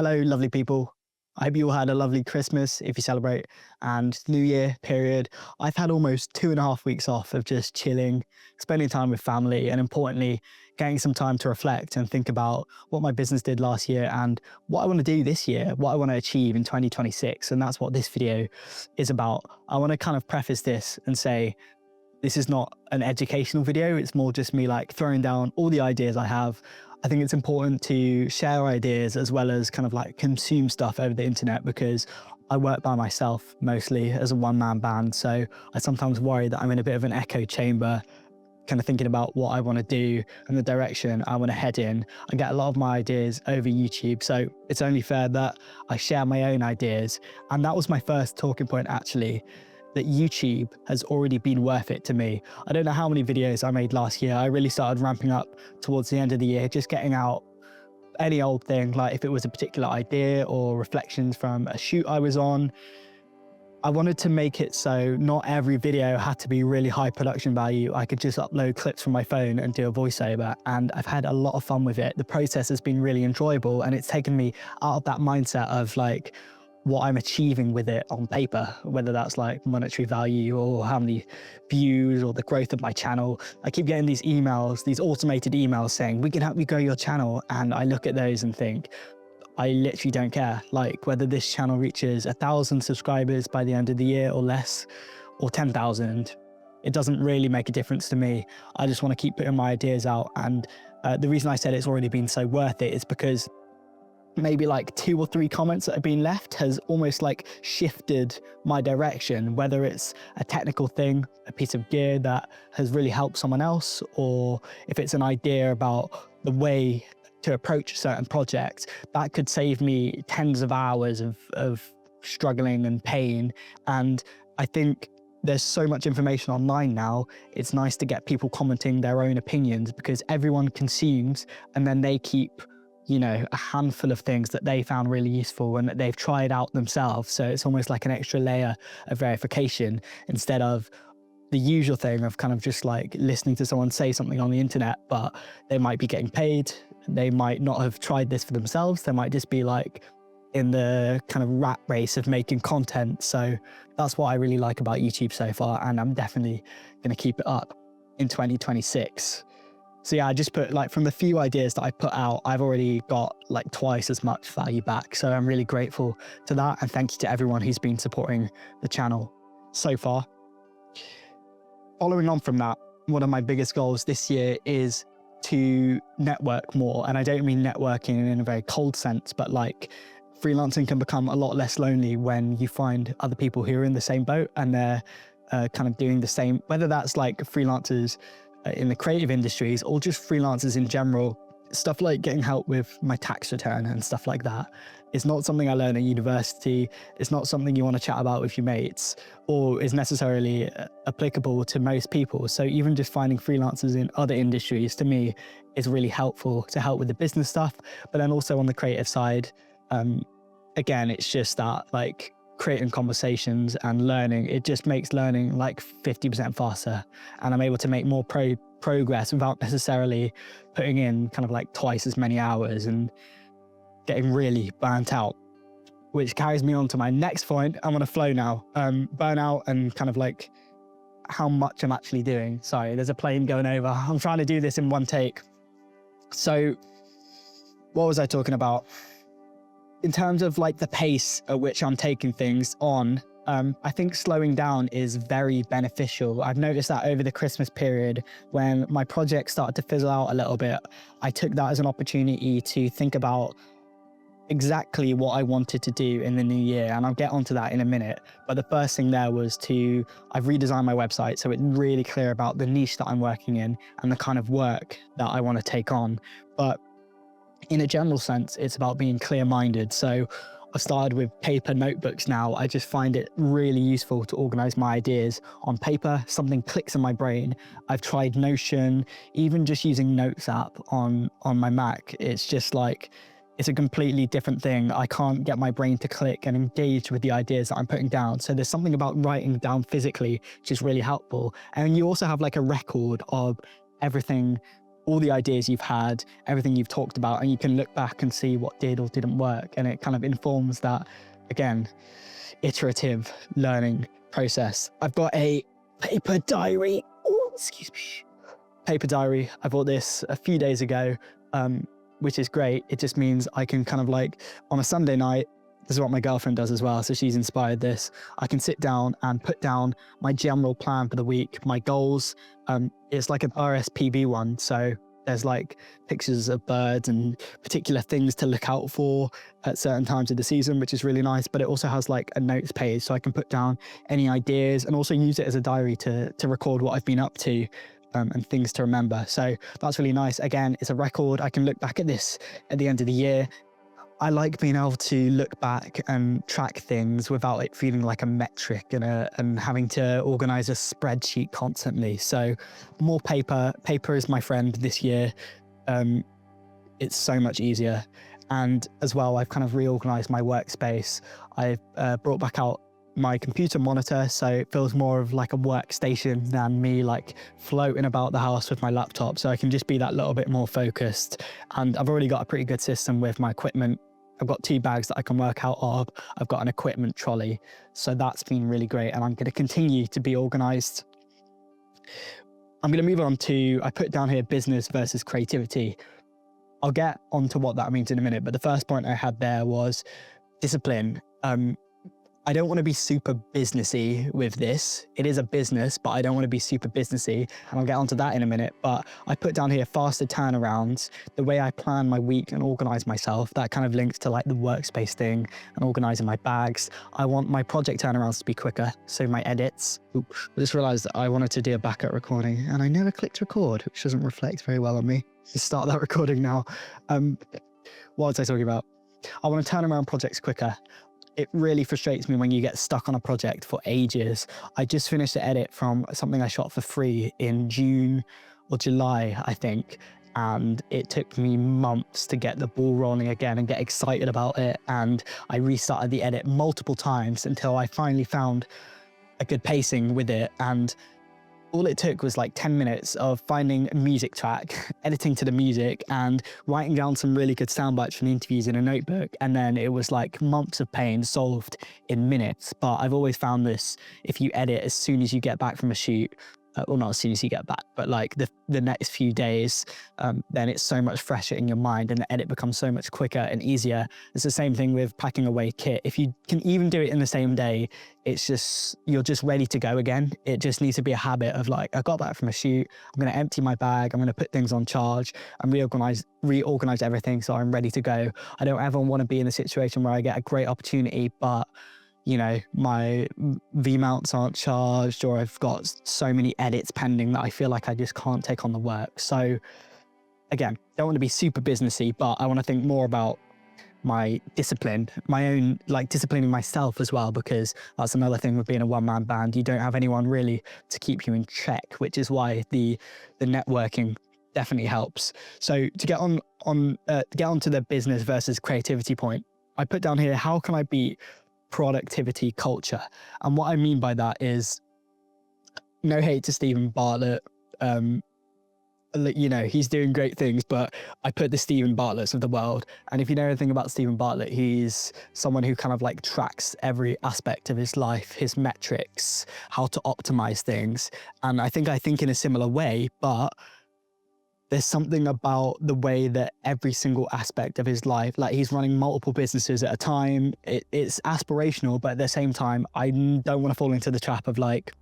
Hello, lovely people. I hope you all had a lovely Christmas if you celebrate, and New Year period. I've had almost 2.5 weeks off of just chilling, spending time with family, and importantly, getting some time to reflect and think about what my business did last year and what I want to do this year, what I want to achieve in 2026. And that's what this video is about. I want to kind of preface this and say, this is not an educational video. It's more just me like throwing down all the ideas I have. I think it's important to share ideas as well as kind of like consume stuff over the internet, because I work by myself mostly as a one-man band. So I sometimes worry that I'm in a bit of an echo chamber, kind of thinking about what I want to do and the direction I want to head in. I get a lot of my ideas over YouTube, so it's only fair that I share my own ideas. And that was my first talking point, actually, that YouTube has already been worth it to me. I don't know how many videos I made last year. I really started ramping up towards the end of the year, just getting out any old thing, like if it was a particular idea or reflections from a shoot I was on. I wanted to make it so not every video had to be really high production value. I could just upload clips from my phone and do a voiceover, and I've had a lot of fun with it. The process has been really enjoyable, and it's taken me out of that mindset of like what I'm achieving with it on paper, whether that's like monetary value or how many views or the growth of my channel. I keep getting these emails, these automated emails saying, we can help you grow your channel. And I look at those and think, I literally don't care. Like whether this channel reaches 1,000 subscribers by the end of the year or less, or 10,000, it doesn't really make a difference to me. I just want to keep putting my ideas out. And the reason I said it's already been so worth it is because maybe like 2 or 3 comments that have been left has almost like shifted my direction, whether it's a technical thing, a piece of gear that has really helped someone else, or if it's an idea about the way to approach a certain project that could save me tens of hours of struggling and pain. And I think there's so much information online now. It's nice to get people commenting their own opinions, because everyone consumes and then they keep, you know, a handful of things that they found really useful and that they've tried out themselves. So it's almost like an extra layer of verification instead of the usual thing of kind of just like listening to someone say something on the internet, but they might be getting paid. They might not have tried this for themselves. They might just be like in the kind of rat race of making content. So that's what I really like about YouTube so far. And I'm definitely going to keep it up in 2026. So yeah, I just put like from the few ideas that I put out, I've already got like twice as much value back. So I'm really grateful to that. And thank you to everyone who's been supporting the channel so far. Following on from that, one of my biggest goals this year is to network more. And I don't mean networking in a very cold sense, but like freelancing can become a lot less lonely when you find other people who are in the same boat and they're kind of doing the same, whether that's like freelancers in the creative industries or just freelancers in general. Stuff like getting help with my tax return and stuff like that is not something I learned at university. It's not something you want to chat about with your mates or is necessarily applicable to most people. So even just finding freelancers in other industries to me is really helpful to help with the business stuff. But then also on the creative side, again, it's just that like creating conversations and learning, it just makes learning like 50% faster, and I'm able to make more progress without necessarily putting in kind of like twice as many hours and getting really burnt out, which carries me on to my next point. I'm on a flow now. Burnout and kind of like how much I'm actually doing. Sorry, there's a plane going over. I'm trying to do this in one take. So what was I talking about? In terms of like the pace at which I'm taking things on, I think slowing down is very beneficial. I've noticed that over the Christmas period, when my project started to fizzle out a little bit, I took that as an opportunity to think about exactly what I wanted to do in the new year. And I'll get onto that in a minute. But the first thing there was I've redesigned my website so it's really clear about the niche that I'm working in and the kind of work that I want to take on. But in a general sense, it's about being clear-minded. So I started with paper notebooks now. I just find it really useful to organize my ideas on paper. Something clicks in my brain. I've tried Notion, even just using Notes app on my Mac. It's just like, it's a completely different thing. I can't get my brain to click and engage with the ideas that I'm putting down. So there's something about writing down physically, which is really helpful. And you also have like a record of everything all the ideas you've had, everything you've talked about, and you can look back and see what did or didn't work. And it kind of informs that, again, iterative learning process. I've got a paper diary. Oh, excuse me. Paper diary. I bought this a few days ago, which is great. It just means I can kind of like on a Sunday night, this is what my girlfriend does as well, so she's inspired this. I can sit down and put down my general plan for the week, my goals. It's like an RSPB one, so there's like pictures of birds and particular things to look out for at certain times of the season, which is really nice. But it also has like a notes page, so I can put down any ideas and also use it as a diary to record what I've been up to. And things to remember. So that's really nice. Again, it's a record. I can look back at this at the end of the year. I like being able to look back and track things without it feeling like a metric and having to organize a spreadsheet constantly. So more paper. Paper is my friend this year. It's so much easier. And as well, I've kind of reorganized my workspace. I've brought back out my computer monitor, so it feels more of like a workstation than me like floating about the house with my laptop, so I can just be that little bit more focused. And I've already got a pretty good system with my equipment. I've got 2 bags that I can work out of. I've got an equipment trolley, so that's been really great, and I'm going to continue to be organized. I'm going to move on to, I put down here business versus creativity. I'll get onto what that means in a minute, but the first point I had there was discipline. I don't want to be super businessy with this. It is a business, but I don't want to be super businessy, and I'll get onto that in a minute. But I put down here faster turnarounds, the way I plan my week and organize myself. That kind of links to like the workspace thing and organizing my bags. I want my project turnarounds to be quicker, so my edits. I just realized that I wanted to do a backup recording and I never clicked record, which doesn't reflect very well on me. Let's start that recording now. What was I talking about? I want to turn around projects quicker. It really frustrates me when you get stuck on a project for ages. I just finished the edit from something I shot for free in June or July, I think. And it took me months to get the ball rolling again and get excited about it. And I restarted the edit multiple times until I finally found a good pacing with it. And all it took was like 10 minutes of finding a music track, editing to the music, and writing down some really good sound bites from the interviews in a notebook. And then it was like months of pain solved in minutes. But I've always found this, if you edit as soon as you get back from a shoot, well, not as soon as you get back, but like the next few days, then it's so much fresher in your mind and the edit becomes so much quicker and easier. It's the same thing with packing away kit. If you can even do it in the same day, it's just, you're just ready to go again. It just needs to be a habit of like, I got back from a shoot, I'm going to empty my bag, I'm going to put things on charge and reorganize everything so I'm ready to go. I don't ever want to be in a situation where I get a great opportunity, but you know, my V mounts aren't charged, or I've got so many edits pending that I feel like I just can't take on the work. So again, don't want to be super businessy, but I want to think more about my discipline, my own, like disciplining myself as well, because that's another thing with being a one-man band. You don't have anyone really to keep you in check, which is why the networking definitely helps. So to get onto the business versus creativity point, I put down here, how can I beat productivity culture? And what I mean by that is, no hate to Stephen Bartlett, you know, he's doing great things, but I put the Stephen Bartletts of the world. And if you know anything about Stephen Bartlett, he's someone who kind of like tracks every aspect of his life, his metrics, how to optimize things. And I think in a similar way, but there's something about the way that every single aspect of his life, like he's running multiple businesses at a time. It's aspirational, but at the same time, I don't want to fall into the trap of like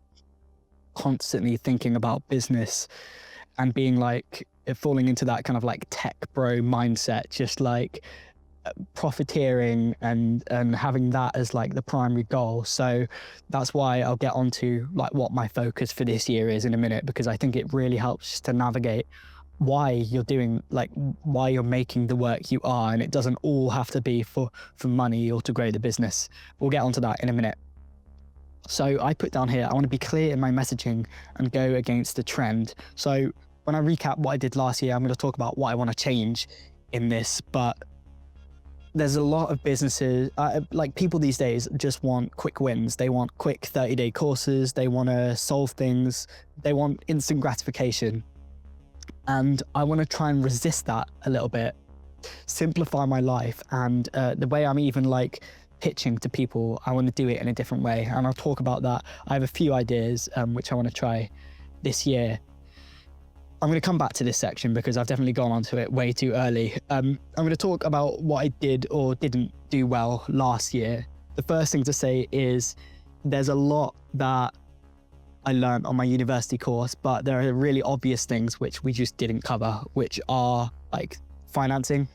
constantly thinking about business and being like, falling into that kind of like tech bro mindset, just like profiteering and having that as like the primary goal. So that's why I'll get onto like what my focus for this year is in a minute, because I think it really helps to navigate why you're doing, like why you're making the work you are, and it doesn't all have to be for money or to grow the business. We'll get onto that in a minute. So I put down here, I want to be clear in my messaging and go against the trend. So when I recap what I did last year, I'm going to talk about what I want to change in this, but there's a lot of businesses, like people these days just want quick wins. They want quick 30-day courses. They want to solve things. They want instant gratification. And I want to try and resist that a little bit, simplify my life. And the way I'm even like pitching to people, I want to do it in a different way. And I'll talk about that. I have a few ideas which I want to try this year. I'm going to come back to this section because I've definitely gone onto it way too early. I'm going to talk about what I did or didn't do well last year. The first thing to say is there's a lot that I learned on my university course, but there are really obvious things which we just didn't cover, which are like financing,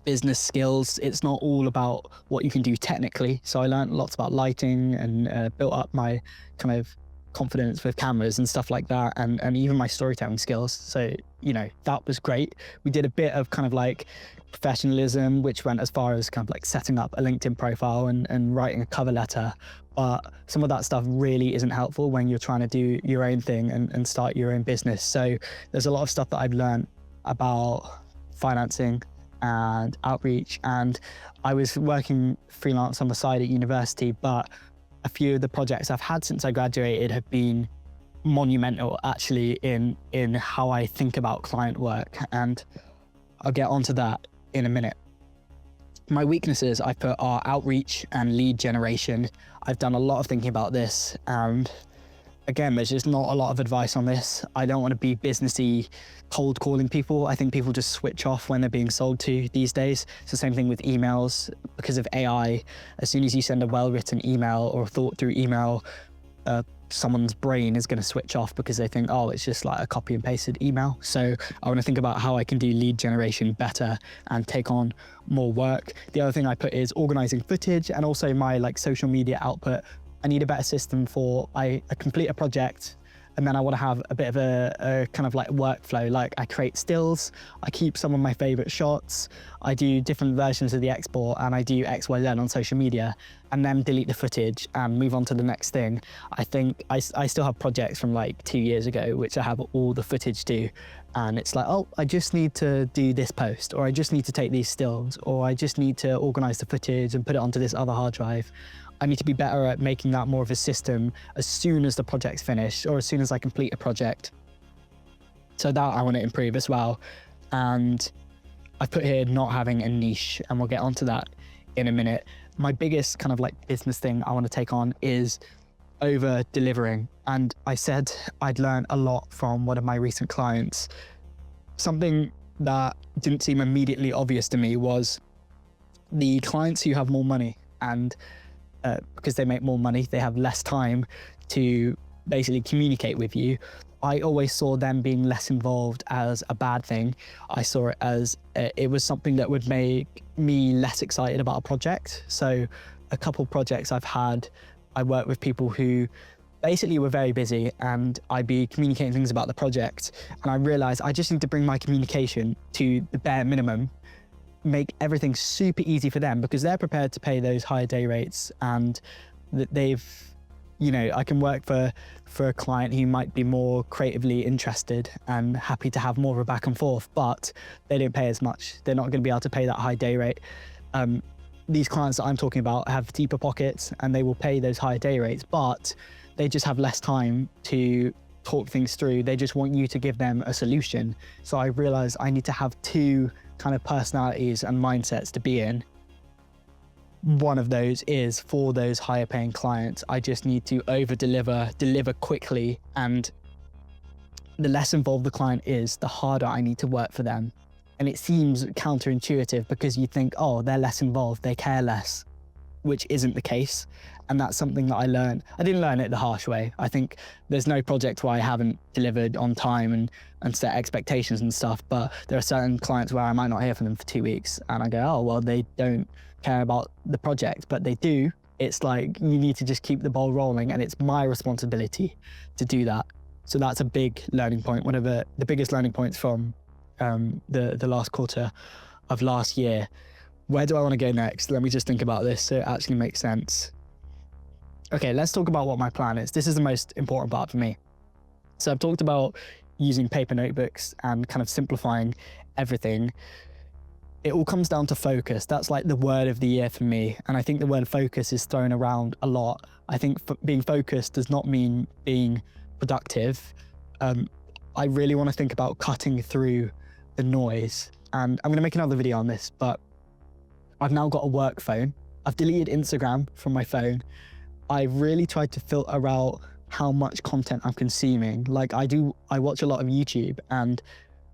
business skills. It's not all about what you can do technically. So I learned lots about lighting and built up my kind of confidence with cameras and stuff like that, and even my storytelling skills. So, you know, that was great. We did a bit of kind of like professionalism, which went as far as kind of like setting up a LinkedIn profile and writing a cover letter. But some of that stuff really isn't helpful when you're trying to do your own thing and start your own business. So there's a lot of stuff that I've learned about financing and outreach. And I was working freelance on the side at university, but a few of the projects I've had since I graduated have been monumental actually in how I think about client work. And I'll get onto that in a minute. My weaknesses I put are outreach and lead generation. I've done a lot of thinking about this, and again, there's just not a lot of advice on this. I don't want to be businessy cold calling people. I think people just switch off when they're being sold to these days. It's the same thing with emails. Because of AI, as soon as you send a well-written email or a thought through email, someone's brain is going to switch off because they think, oh, it's just like a copy and pasted email. So I want to think about how I can do lead generation better and take on more work. The other thing I put is organizing footage and also my like social media output. I need a better system for I complete a project and then I want to have a bit of a kind of like workflow. Like I create stills, I keep some of my favorite shots, I do different versions of the export, and I do XYZ on social media, and then delete the footage and move on to the next thing. I think I still have projects from like 2 years ago, which I have all the footage to, and it's like, oh, I just need to do this post, or I just need to take these stills, or I just need to organize the footage and put it onto this other hard drive. I need to be better at making that more of a system as soon as the project's finished or as soon as I complete a project. So that I want to improve as well. And I put here not having a niche, and we'll get onto that in a minute. My biggest kind of like business thing I want to take on is over delivering. And I said I'd learned a lot from one of my recent clients. Something that didn't seem immediately obvious to me was the clients who have more money, and because they make more money, they have less time to basically communicate with you. I always saw them being less involved as a bad thing. I saw it as it was something that would make me less excited about a project. So a couple projects I've had, I worked with people who basically were very busy, and I'd be communicating things about the project, and I realized I just need to bring my communication to the bare minimum, make everything super easy for them because they're prepared to pay those higher day rates, and that they've, you know, I can work for a client who might be more creatively interested and happy to have more of a back and forth, but they don't pay as much. They're not going to be able to pay that high day rate. These clients that I'm talking about have deeper pockets and they will pay those higher day rates, but they just have less time to talk things through. They just want you to give them a solution. So I realized I need to have two kind of personalities and mindsets to be in. One of those is for those higher paying clients, I just need to deliver quickly, and the less involved the client is, the harder I need to work for them. And it seems counterintuitive because you think, oh, they're less involved, they care less, which isn't the case. And that's something that I learned. I didn't learn it the harsh way. I think there's no project where I haven't delivered on time and set expectations and stuff, but there are certain clients where I might not hear from them for 2 weeks and I go, oh, well, they don't care about the project, but they do. It's like, you need to just keep the ball rolling, and it's my responsibility to do that. So that's a big learning point. One of the biggest learning points from the last quarter of last year. Where do I want to go next? Let me just think about this so it actually makes sense. Okay, let's talk about what my plan is. This is the most important part for me. So I've talked about using paper notebooks and kind of simplifying everything. It all comes down to focus. That's like the word of the year for me. And I think the word focus is thrown around a lot. I think being focused does not mean being productive. I really want to think about cutting through the noise. And I'm going to make another video on this, but I've now got a work phone. I've deleted Instagram from my phone. I've really tried to filter out how much content I'm consuming. Like I watch a lot of YouTube, and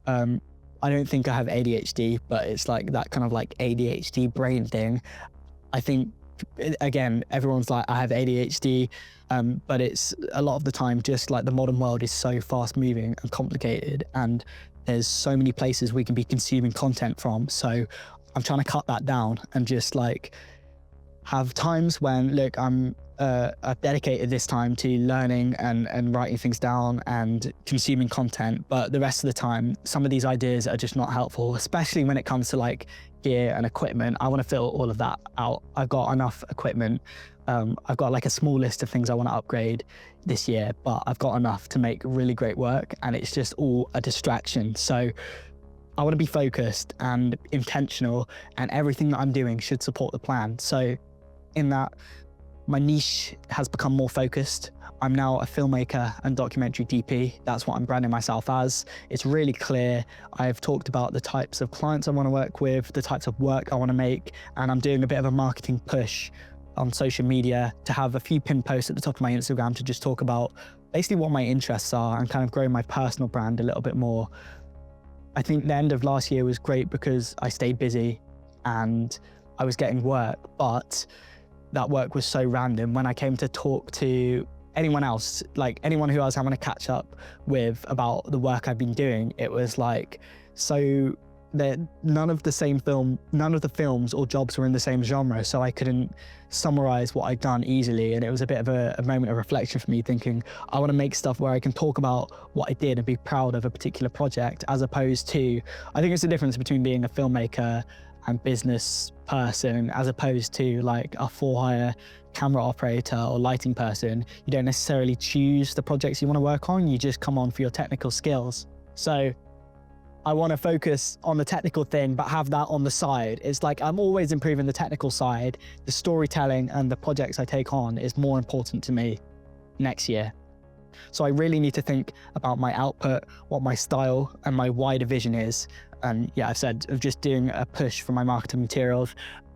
I don't think I have ADHD, but it's like that kind of like ADHD brain thing. I think, again, everyone's like, I have ADHD, but it's a lot of the time just like the modern world is so fast moving and complicated, and there's so many places we can be consuming content from. So I'm trying to cut that down and just like have times when, look, I've dedicated this time to learning and writing things down and consuming content, but the rest of the time, some of these ideas are just not helpful, especially when it comes to like gear and equipment. I want to fill all of that out. I've got enough equipment. I've got like a small list of things I want to upgrade this year, but I've got enough to make really great work, and it's just all a distraction. So I want to be focused and intentional, and everything that I'm doing should support the plan. So in that, my niche has become more focused. I'm now a filmmaker and documentary DP. That's what I'm branding myself as. It's really clear. I've talked about the types of clients I want to work with, the types of work I want to make, and I'm doing a bit of a marketing push on social media to have a few pinned posts at the top of my Instagram to just talk about basically what my interests are and kind of grow my personal brand a little bit more. I think the end of last year was great because I stayed busy and I was getting work, but that work was so random. When I came to talk to anyone else, like anyone who I was having a catch up with about the work I've been doing, it was like, so that none of the films or jobs were in the same genre, so I couldn't summarize what I'd done easily. And it was a bit of a moment of reflection for me, thinking I want to make stuff where I can talk about what I did and be proud of a particular project, as opposed to, I think it's the difference between being a filmmaker and business person, as opposed to like a for-hire camera operator or lighting person. You don't necessarily choose the projects you want to work on, you just come on for your technical skills. So I want to focus on the technical thing, but have that on the side. It's like I'm always improving the technical side. The storytelling and the projects I take on is more important to me next year. So I really need to think about my output, what my style and my wider vision is. And yeah, I've said of just doing a push for my marketing materials.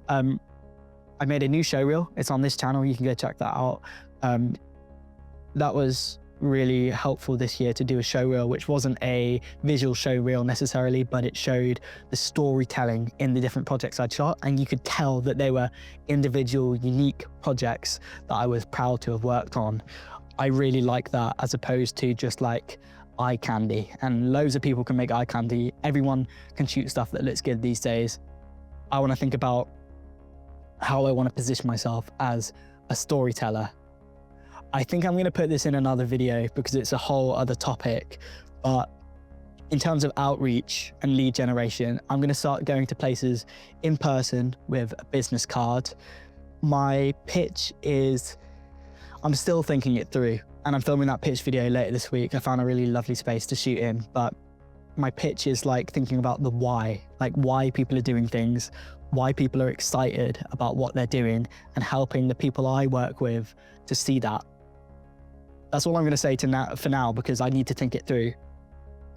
I made a new show reel. It's on this channel. You can go check that out. That was really helpful this year to do a show reel, which wasn't a visual show reel necessarily, but it showed the storytelling in the different projects I'd shot. And you could tell that they were individual, unique projects that I was proud to have worked on. I really like that, as opposed to just like eye candy. And loads of people can make eye candy. Everyone can shoot stuff that looks good these days. I want to think about how I want to position myself as a storyteller. I think I'm going to put this in another video because it's a whole other topic, but in terms of outreach and lead generation, I'm going to start going to places in person with a business card. My pitch is, I'm still thinking it through, and I'm filming that pitch video later this week. I found a really lovely space to shoot in, but my pitch is like thinking about the why, like why people are doing things, why people are excited about what they're doing, and helping the people I work with to see that. That's all I'm going to say for now, because I need to think it through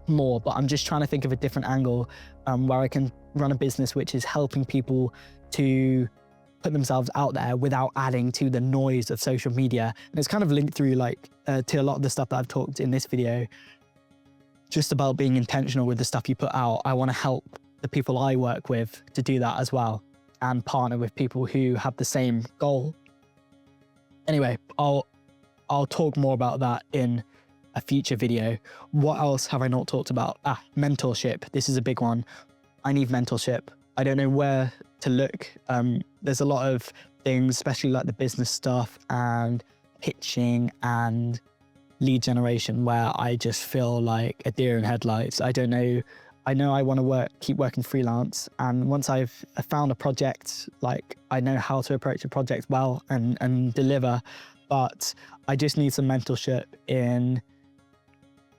more, but I'm just trying to think of a different angle where I can run a business which is helping people to put themselves out there without adding to the noise of social media. And it's kind of linked through like to a lot of the stuff that I've talked in this video, just about being intentional with the stuff you put out. I want to help the people I work with to do that as well, and partner with people who have the same goal. Anyway, I'll talk more about that in a future video. What else have I not talked about? Mentorship. This is a big one. I need mentorship. I don't know where to look. There's a lot of things, especially like the business stuff and pitching and lead generation, where I just feel like a deer in headlights. I don't know. I know I want to keep working freelance, and once I've found a project, like I know how to approach a project well and deliver, but I just need some mentorship in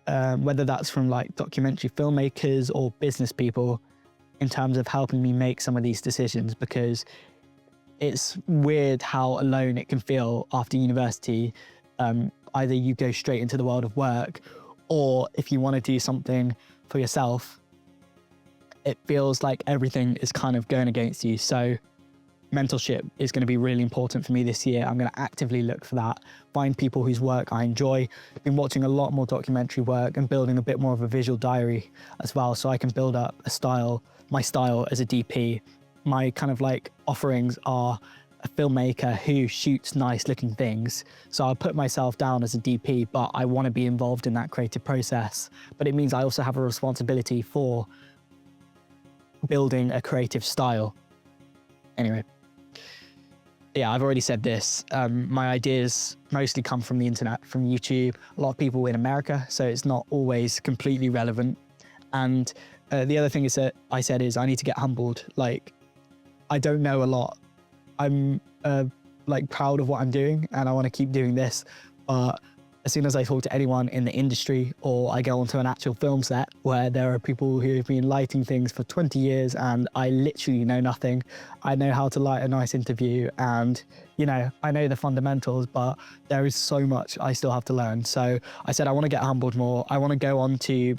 whether that's from like documentary filmmakers or business people, in terms of helping me make some of these decisions, because it's weird how alone it can feel after university. Either you go straight into the world of work, Or if you want to do something for yourself, it feels like everything is kind of going against you. So mentorship is going to be really important for me this year. I'm going to actively look for that, find people whose work I enjoy. I've been watching a lot more documentary work and building a bit more of a visual diary as well, so I can build up a style, my style as a DP. My kind of like offerings are a filmmaker who shoots nice looking things. So I'll put myself down as a DP, but I want to be involved in that creative process. But it means I also have a responsibility for building a creative style. Anyway, yeah, I've already said this. My ideas mostly come from the internet, from YouTube, a lot of people in America, so it's not always completely relevant. And the other thing is that I said is I need to get humbled. Like, I don't know a lot. I'm like proud of what I'm doing and I want to keep doing this. But as soon as I talk to anyone in the industry, or I go onto an actual film set where there are people who have been lighting things for 20 years and I literally know nothing. I know how to light a nice interview and, you know, I know the fundamentals, but there is so much I still have to learn. So I said I want to get humbled more. I want to go on to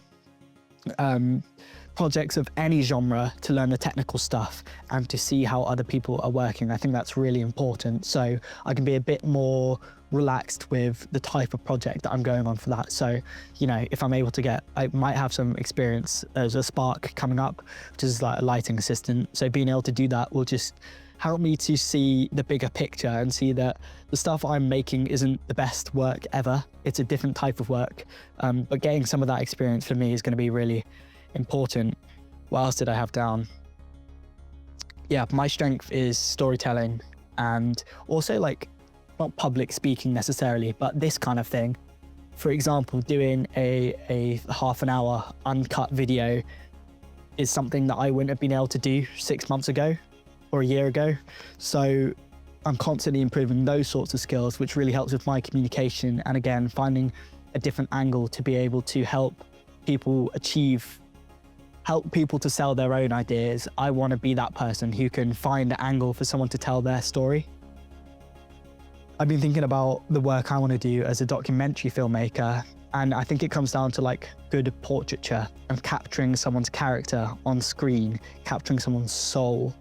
projects of any genre to learn the technical stuff and to see how other people are working. I think that's really important. So I can be a bit more relaxed with the type of project that I'm going on for that. So, you know, if I'm able to get, I might have some experience as a Spark coming up, which is like a lighting assistant. So being able to do that will just help me to see the bigger picture and see that the stuff I'm making isn't the best work ever. It's a different type of work. But getting some of that experience for me is going to be really important. What else did I have down? Yeah, my strength is storytelling and also like not public speaking necessarily, but this kind of thing. For example, doing a half an hour uncut video is something that I wouldn't have been able to do 6 months ago or a year ago. So I'm constantly improving those sorts of skills, which really helps with my communication. And again, finding a different angle to be able to help people to sell their own ideas. I want to be that person who can find the angle for someone to tell their story. I've been thinking about the work I want to do as a documentary filmmaker, and I think it comes down to like good portraiture and capturing someone's character on screen, capturing someone's soul.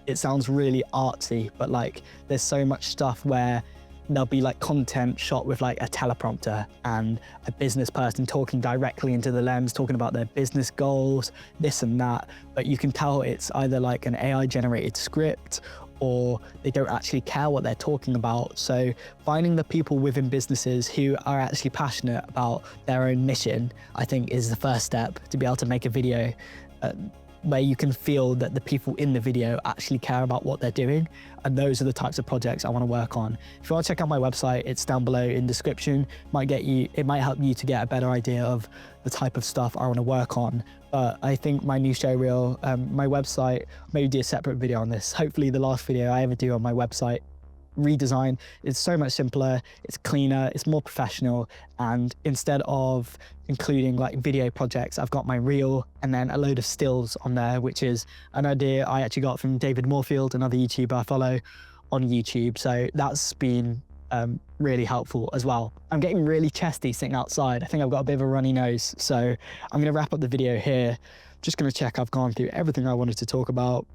It sounds really artsy, but like there's so much stuff where there'll be like content shot with like a teleprompter and a business person talking directly into the lens, talking about their business goals, this and that. But you can tell it's either like an AI generated script or they don't actually care what they're talking about. So finding the people within businesses who are actually passionate about their own mission, I think is the first step to be able to make a video where you can feel that the people in the video actually care about what they're doing. And those are the types of projects I want to work on. If you want to check out my website, it's down below in description. It might help you to get a better idea of the type of stuff I want to work on. But I think my new show reel, my website, maybe do a separate video on this. Hopefully the last video I ever do on my website redesign is so much simpler, it's cleaner, it's more professional, and instead of including like video projects, I've got my reel and then a load of stills on there, which is an idea I actually got from David Moorfield, another YouTuber I follow on YouTube. So that's been really helpful as well. I'm getting really chesty sitting outside. I think I've got a bit of a runny nose, so I'm going to wrap up the video here. Just going to check I've gone through everything I wanted to talk about.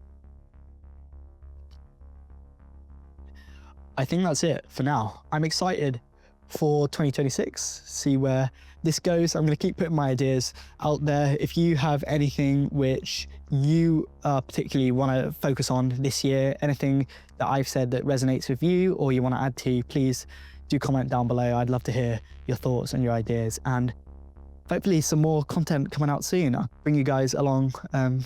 I think that's it for now. I'm excited for 2026, see where this goes. I'm going to keep putting my ideas out there. If you have anything which you particularly want to focus on this year, anything that I've said that resonates with you or you want to add to, please do comment down below. I'd love to hear your thoughts and your ideas, and hopefully some more content coming out soon. I'll bring you guys along,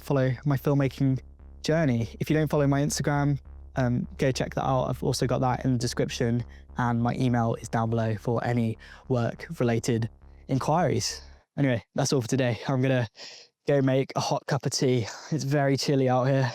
follow my filmmaking journey. If you don't follow my Instagram, go check that out. I've also got that in the description, and my email is down below for any work related inquiries. Anyway, that's all for today. I'm gonna go make a hot cup of tea. It's very chilly out here.